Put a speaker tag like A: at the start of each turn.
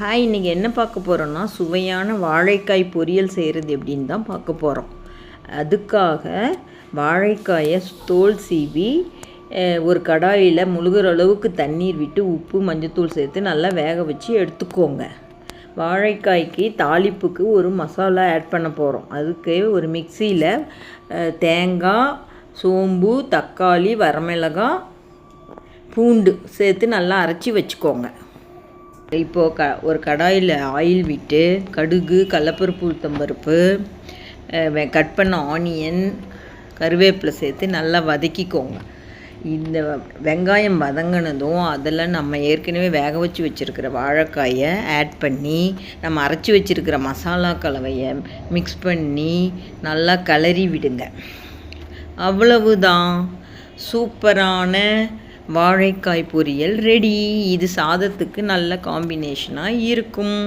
A: Hi, இன்றைக்கி என்ன பார்க்க போகிறோன்னா சுவையான வாழைக்காய் பொரியல் செய்கிறது எப்படின்னு தான் பார்க்க போகிறோம். அதுக்காக வாழைக்காயை தோல் சீவி ஒரு கடாயில் முழுகிற அளவுக்கு தண்ணீர் விட்டு உப்பு மஞ்சத்தூள் சேர்த்து நல்லா வேக வச்சு எடுத்துக்கோங்க. வாழைக்காய்க்கு தாளிப்புக்கு ஒரு மசாலா ஆட் பண்ண போகிறோம். அதுக்கு ஒரு மிக்சியில் தேங்காய், சோம்பு, தக்காளி, வரமிளகாய், பூண்டு சேர்த்து நல்லா அரைச்சி வச்சுக்கோங்க. இப்போது ஒரு கடாயில் ஆயில் விட்டு கடுகு, கடலப்பருப்பு, உளுத்தம்பருப்பு, கட் பண்ண ஆனியன், கருவேப்பிலை சேர்த்து நல்லா வதக்கிக்கோங்க. இந்த வெங்காயம் வதங்கினதும் அதில் நம்ம ஏற்கனவே வேக வச்சு வச்சுருக்கிற வாழைக்காயை ஆட் பண்ணி நம்ம அரைச்சி வச்சுருக்கிற மசாலா கலவையை மிக்ஸ் பண்ணி நல்லா கிளறி விடுங்க. அவ்வளவுதான், சூப்பரான வாழைக்காய் பொரியல் ரெடி. இது சாதத்துக்கு நல்ல காம்பினேஷனாக இருக்கும்.